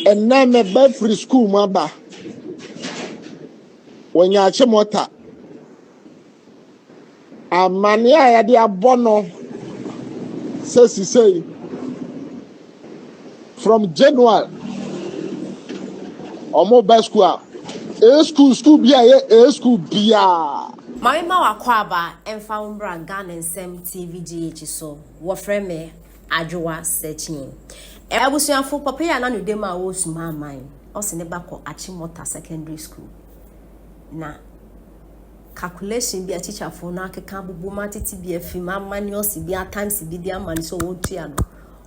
And now me buy free school maba. When you Achimota, a mania ya dia bono says he say from January or mobile school. School bia school bia. My ma wakwaba emfa umbra Ghana nsem TVGH so wo frame me adwoa searching. Ebusuafo papa ya na no dem a wo suma man. O se ne bako Achimota secondary school. Na calculation bi a teacher for na akeka bubu matiti bi afima mani o si bi times bi dia man so wo tua no.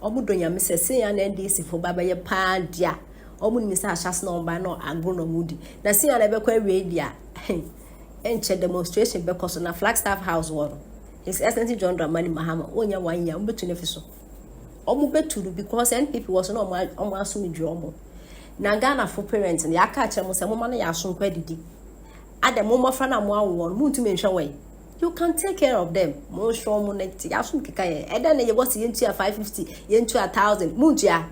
Omudo nyame sese ya na ndc fo baba ye pa dia. Omu ni sa ahas na omba no agrono mudi. Na sin ya na be kwa awie dia. Enche demonstration because na Flagstaff House war. His Excellency John Dramani Mahama onya 1 year mbetu ne fiso. Omu beturu because NPP was no omu asumi dwomo. Na Ghana for parents na aka ache mo se mo ma na ya aso kwa didi. Ade mo mo fra na mo awo mo ntumi nhwe we. You can take care of them. Mo show mo net ya aso kika ye. Ede na ye go se yentu 550, yentu 1000. Mu ntua.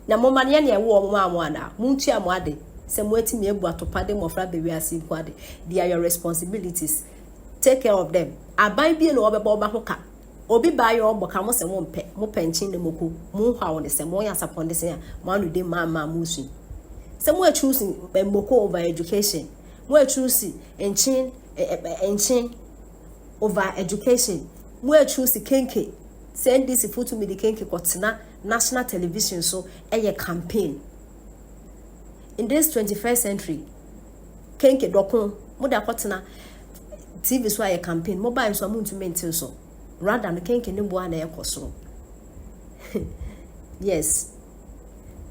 Na mo ma na ye na wo mo ma mo ana. Mu ntua mo ade. Se mo eti me ebu atopade mo fra bewe asi kwade. They are your responsibilities. Take care of them. Aban bi no obeba oba hoka. Obi ba yo oboka mo se mo mpe. Mo penchin ne moko. Mo hwa won se mo ya saponde se ya. Mo anu de ma musu. Se mo choose moko over education. Mo choose enchin over education. Mo choose kenke. Send this photo me the kenke kotena national television so eye campaign. In this 21st century, kenke dokon moda kotena TV so a campaign mobile so amuntu mentil so rather than kenke ne boa na ekoso. Yes,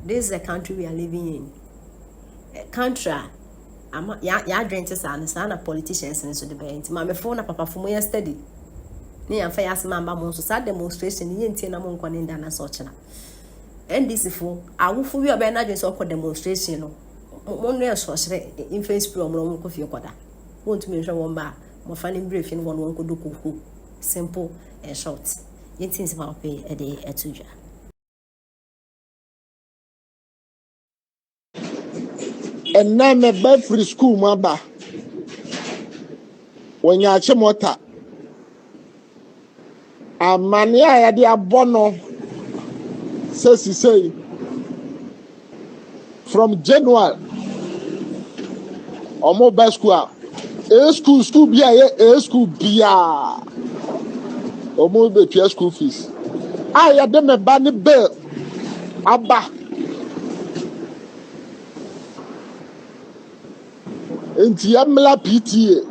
this is the country we are living in. A country ya drink sana politicians and so the bent ma me phone na papa for me study ni amfa ya sema mba mo so sa demonstration ni yentie na mo nkwane nda na so chena NDC fo awufo wi oba na dwen so ko demonstration no mo no so hire in Facebook mo ko fie koda won tumi hwe won ba mo fa ni brief ni won ko dokuku simple and short yentie se ma pe e de etudwa And now me buy free school maba. When you Achimota, a mania ya dia bono says he say from January or mobile school. School bia school bia. Or mobile pay school fees. Ya dem me ba ni bill aba. Enti yamla PTA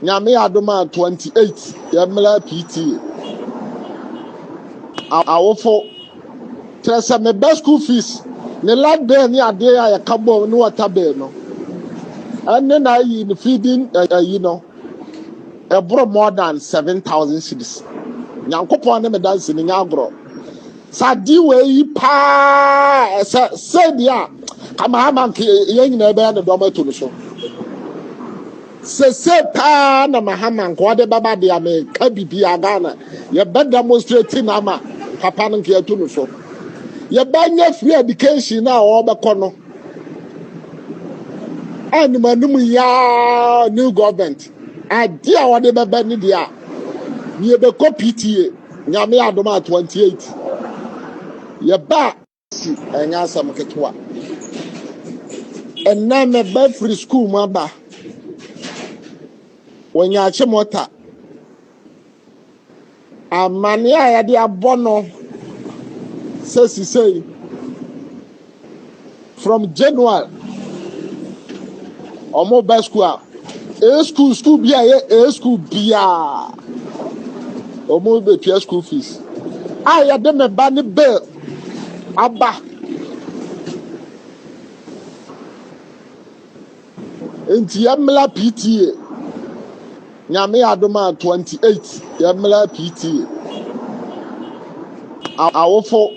nyame adoma 28 yamla PTA awofo tresa me best school fees ne lad be ni ade ya kabo no water be no and na yi in feeding you know brought more than 7,000 cedis nyankopon ne me dance ni nyagro sadi we pa said ya kama hama nke yenyi na ebe ya do ma to so se pa na mahama nko de baba de ame ka bibia Ghana ye be demonstrate na ma papa no nke to so ye ba nya free education na o be kono ani manum ya new government idea wo de baba ni dia ye be ko PTA nyame adoma 28 ye ba si enya sam ketwa. And now me buy free school maba. When you Achimota, a mania ya dia bono says he say from January or mobile school. School bia school bia. Or mobile pay school fees. Ya dem me ba ni bill aba. Enti yamla PTA nyame adoma 28 yamla PTA awofo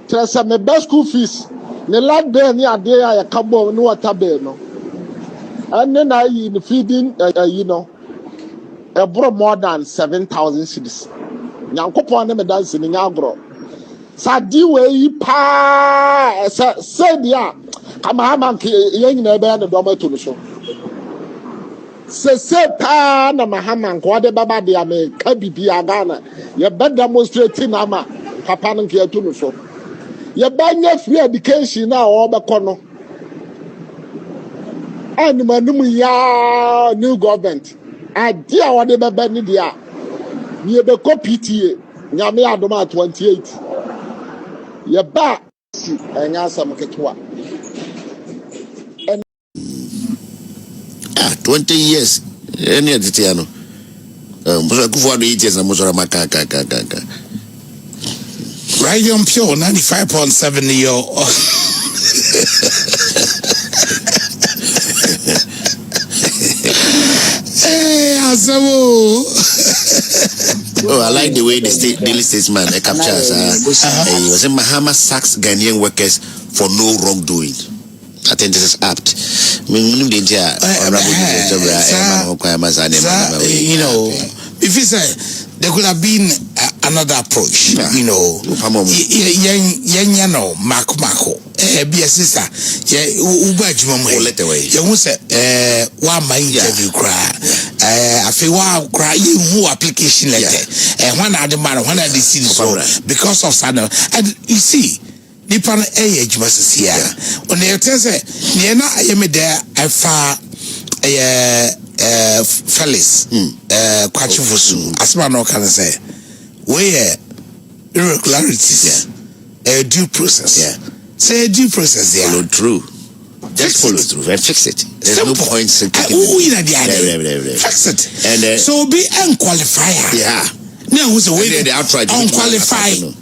tresa me best school fees ne lad be ni ade ya kabo no water be no and na yi in feeding you know brought more than 7,000 cedis nyankopon ne me dance ni nyagro Sadi we pa said ya Kamahama yen na be na do to no so. Se pa na Mahama ko de baba de ame ka bibia Ghana. Ye be demonstrate na ma papa no ke to no so. Ye ba nya free education na o be kono. And manum ya new government. Idea what de be ni dia. Ye be ko PTA nyame adoma 28. Ye ba si enya asam ketwa. 20 years. Any of the Tiano. Before the 8 years, I'm also a maca. Right on pure 95.7 year. Hey, oh, I like the way the Daily Statesman captures. He was saying Mahama sacks Ghanaian workers for no wrongdoing. I think this is apt. You know, if you say there could have been another approach, you know, Mako, be a sister, Uber you won't say, one my interview cry. I feel cry you application letter, and one other man, one other so because of Sana, and you see. Nipan age was here. On the tese, Niena I there I far Fellis Quachifusu, as man no can say. Where irregularities, a due process, say due process, follow through. Just follow through and fix it. There's no point in fix it. And so be unqualified. Yeah. Now who's the way they outright unqualified?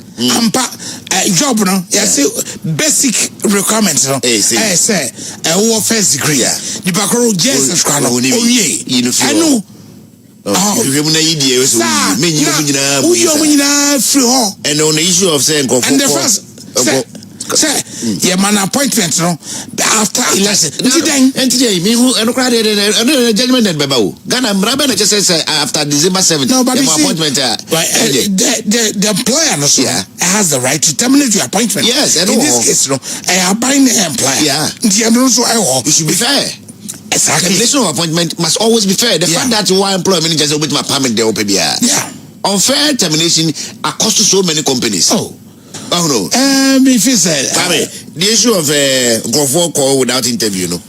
Job no, yes, basic requirements no. Say, first degree. The background just I know. And on the issue of saying and the first yeah, man appointment no after election. And today, me who and judgment and Babao. Ghana Mraben just says after December 7th. No, but appointment. The employer no has the right to terminate your appointment. Yes, in this case, no, I bind the employer. Yeah, it should be fair. Exactly. The termination of appointment must always be fair. The fact that one employment just with my permit they open yeah. Unfair termination are cost to so many companies. Oh no. If you say the issue of a call without interview, no.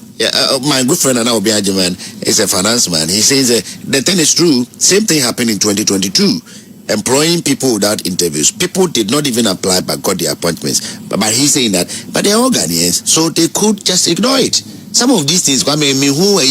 My good friend and I will be man is a finance man. He says the thing is true. Same thing happened in 2022. Employing people without interviews. People did not even apply but got the appointments. But he's saying that, but they're all Ghanaians, so they could just ignore it. Some of these things, I mean, who are